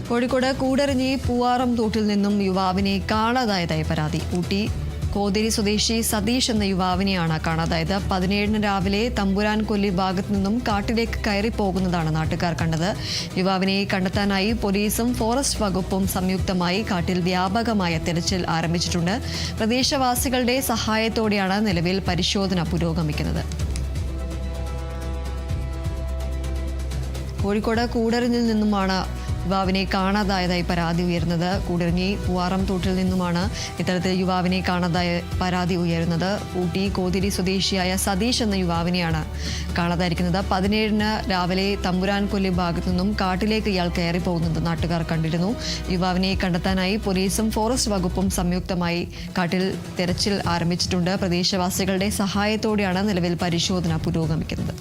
കോഴിക്കോട് കൂടരഞ്ഞി പൂവാറം തോട്ടിൽ നിന്നും യുവാവിനെ കാണാതായതായി പരാതി. ഊട്ടി കോതിരി സ്വദേശി സതീഷ് എന്ന യുവാവിനെയാണ് കാണാതായത്. 17-ന് രാവിലെ തമ്പുരാൻ കൊല്ലി ഭാഗത്തു നിന്നും കാട്ടിലേക്ക് കയറി പോകുന്നതാണ് നാട്ടുകാർ കണ്ടത്. യുവാവിനെ കണ്ടെത്താനായി പോലീസും ഫോറസ്റ്റ് വകുപ്പും സംയുക്തമായി കാട്ടിൽ വ്യാപകമായ തെരച്ചിൽ ആരംഭിച്ചിട്ടുണ്ട്. പ്രദേശവാസികളുടെ സഹായത്തോടെയാണ് നിലവിൽ പരിശോധന പുരോഗമിക്കുന്നത്. കോഴിക്കോട് കൂടരഞ്ഞിൽ നിന്നുമാണ് യുവാവിനെ കാണാതായതായി പരാതി ഉയർന്നത്. കൂടരഞ്ഞി പൂവാറം തോട്ടിൽ നിന്നുമാണ് ഇത്തരത്തിൽ യുവാവിനെ കാണാതായ പരാതി ഉയരുന്നത്. ഊട്ടി കോതിരി സ്വദേശിയായ സതീഷ് എന്ന യുവാവിനെയാണ് കാണാതായിരിക്കുന്നത്. 17-ന് രാവിലെ തമ്പുരാൻ കൊല്ലി ഭാഗത്തു നിന്നും കാട്ടിലേക്ക് ഇയാൾ കയറി പോകുന്നത് നാട്ടുകാർ കണ്ടിരുന്നു. യുവാവിനെ കണ്ടെത്താനായി പോലീസും ഫോറസ്റ്റ് വകുപ്പും സംയുക്തമായി കാട്ടിൽ തെരച്ചിൽ ആരംഭിച്ചിട്ടുണ്ട്. പ്രദേശവാസികളുടെ സഹായത്തോടെയാണ് നിലവിൽ പരിശോധന പുരോഗമിക്കുന്നത്.